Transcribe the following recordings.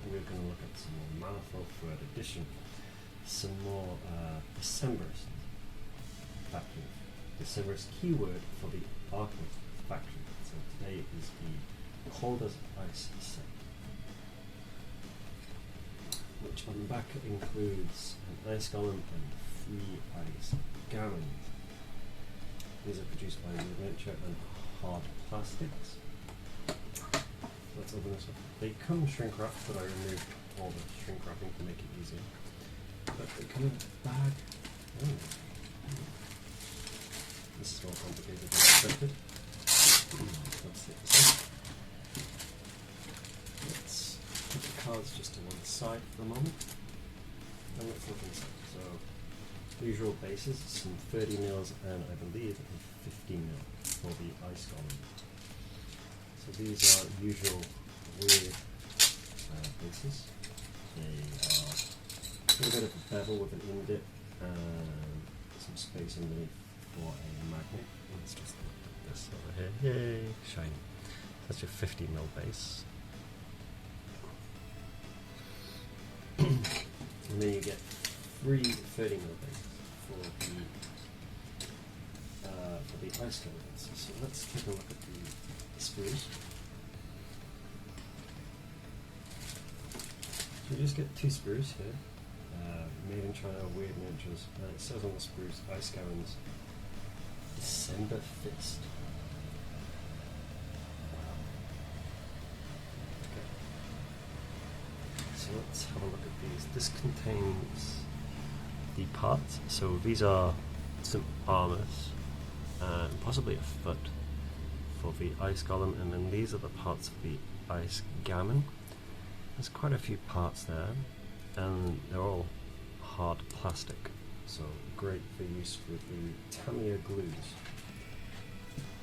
we're going to look at some more Malifaux Third Edition, some more December's faction. December's keyword for the Arcanist Faction. So today is the Cold as Ice set, which on the back includes an ice golem and 3 ice garments. These are produced by Adventure and Hard Plastics. Let's open this up. They come shrink wrapped, but I removed all the shrink wrapping to make it easier. But they come in a bag. This is more complicated than expected. Let's take this out. Let's put the cards just to one side for a moment. And let's look inside. So, usual bases, some 30 mils and I believe 50 mil for the ice golem. So these are usual weird bases. They are a little bit of a bevel with an indent and some space underneath for a magnet. Let's just look at this over here. Yay, shiny. That's your 50 mil base. And then you get 3 30 mil bases for the ice skeletons. So let's take a look at the sprues. So you just get 2 sprues here, made in China, weird miniatures. It says on the sprues, Ice Garen's December Fist. Okay. So let's have a look at these. This contains the parts. So these are some armors and possibly a foot for the ice golem, and then these are the parts of the ice gammon. There's quite a few parts there, and they're all hard plastic, so great for use with the Tamiya glues.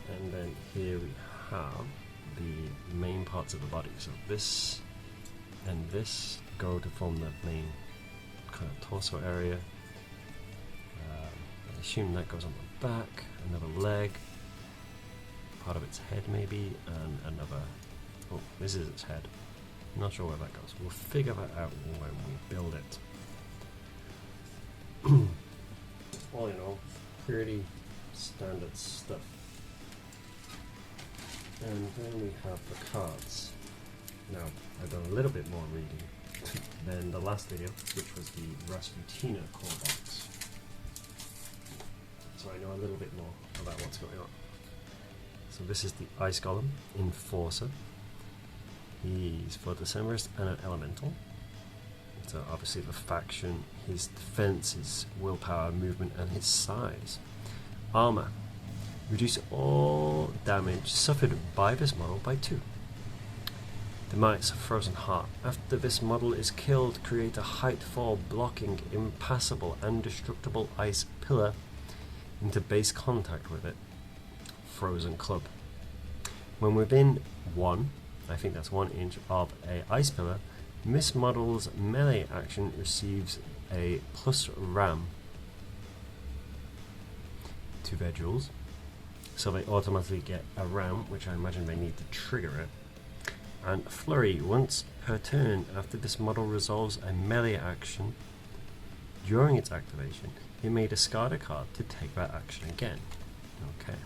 And then here we have the main parts of the body. So this and this go to form the main kind of torso area. I assume that goes on the back, another leg, part of its head maybe, and another, oh, this is its head. I'm not sure where that goes. We'll figure that out when we build it. All in all, pretty standard stuff. And then we have the cards. Now, I've done a little bit more reading than the last video, which was the Rasputina core box. So I know a little bit more about what's going on. So this is the Ice Golem Enforcer. He's for Decemberist and an Elemental. So obviously the faction, his defense, his willpower, movement, and his size. Armor. Reduce all damage suffered by this model by 2. Demise of Frozen Heart. After this model is killed, create a height 4 blocking, impassable, and destructible ice pillar into base contact with it. Frozen Club. When within 1, I think that's 1 inch of a ice pillar, this model's melee action receives a plus ram to their jewels. So they automatically get a ram, which I imagine they need to trigger it. And Flurry. Once per turn, after this model resolves a melee action during its activation, it may discard a card to take that action again. Okay.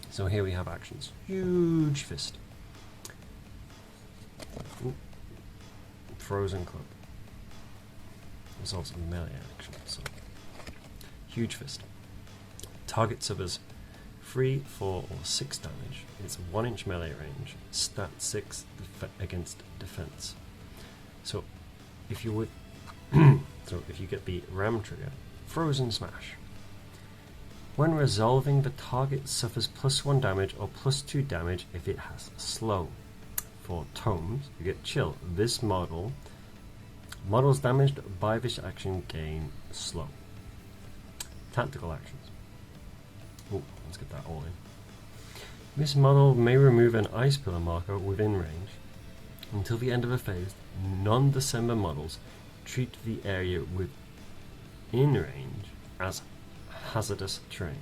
So here we have actions. Huge Fist. Ooh. Frozen Club. Resolves a melee action. So Huge Fist. Target suffers 3, 4, or 6 damage. It's 1 inch melee range. Stat 6 against defense. So if you would if you get the ram trigger, Frozen Smash. When resolving, the target suffers +1 damage or +2 damage if it has slow. For tomes, you get Chill. This models damaged by this action gain slow. Tactical actions. Oh, let's get that all in. This model may remove an ice pillar marker within range. Until the end of a phase, non-December models treat the area within range as hazardous terrain.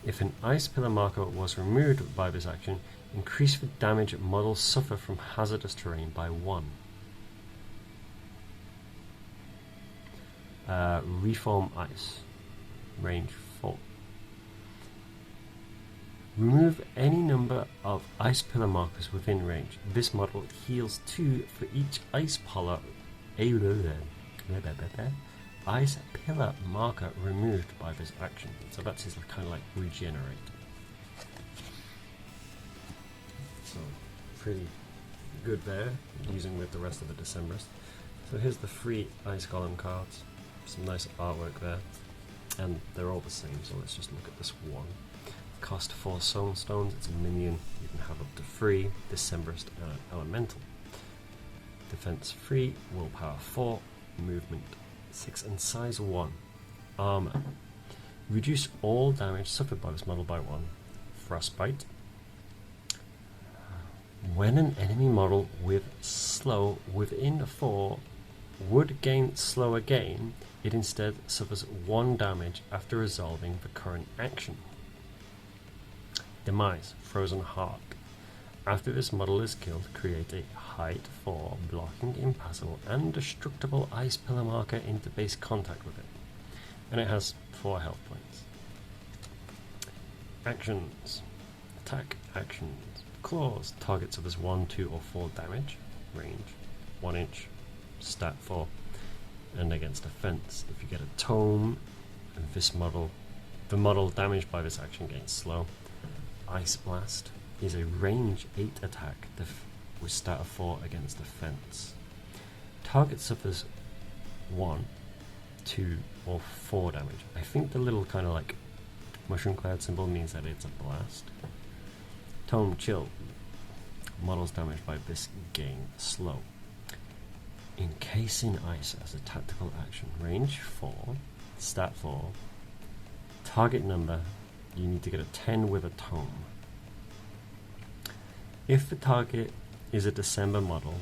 If an ice pillar marker was removed by this action, increase the damage models suffer from hazardous terrain by 1. Reform Ice, range 4. Remove any number of ice pillar markers within range. This model heals 2 for each ice pillar marker removed by this action. So that's his kind of like regenerate. So pretty good there, using with the rest of the Decemberists. So here's the 3 Ice Golem cards. Some nice artwork there. And they're all the same, so let's just look at this one. Cost 4 Soul Stones, it's a minion. You can have up to 3 Decemberist and an Elemental. Defense 3, Willpower 4, Movement 6, and Size 1. Armor. Reduce all damage suffered by this model by 1. Frostbite. When an enemy model with slow within 4 would gain slow again, it instead suffers 1 damage after resolving the current action. Demise, Frozen Heart. After this model is killed, create a height 4 blocking, impassable, and destructible ice pillar marker into base contact with it. And it has 4 health points. Actions. Attack actions. Claws. Target suffers 1, 2, or 4 damage. Range 1 inch. Stat 4. And against defense, if you get a tome, this model, the model damaged by this action gains slow. Ice Blast is a range 8 attack with stat of 4 against defense. Target suffers 1, 2, or 4 damage. I think the little kind of like mushroom cloud symbol means that it's a blast. Tome Chill. Models damaged by this gain slow. Encase in Ice as a tactical action. Range 4, stat 4. Target number, you need to get a 10 with a tome. If the target is a December model,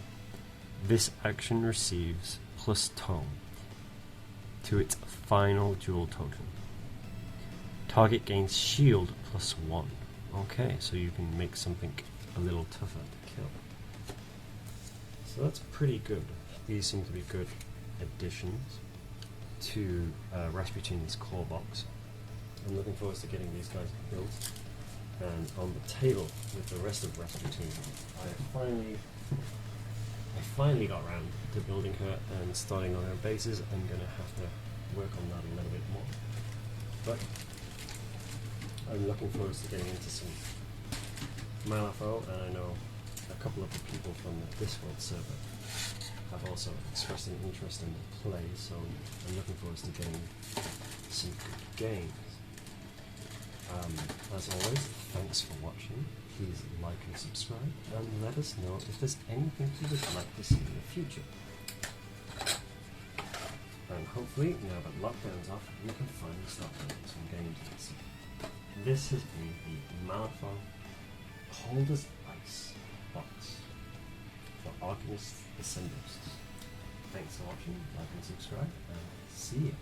this action receives plus tome to its final dual token. Target gains shield plus 1. Okay, so you can make something a little tougher to kill. So that's pretty good. These seem to be good additions to Rasputin's core box. I'm looking forward to getting these guys built. And on the table with the rest of Rasputin, I finally got around to building her and starting on her bases. I'm going to have to work on that a little bit more. But I'm looking forward to getting into some Malifaux, and I know a couple of the people from the Discord server have also expressed an interest in the play, so I'm looking forward to getting some good games. As always, thanks for watching. Please like and subscribe, and let us know if there's anything you would like to see in the future. And hopefully, now that lockdown's off, we can finally start playing some games again. This has been the Malifaux Cold as Ice box for Arcanist December. Thanks for watching, like and subscribe, and see you.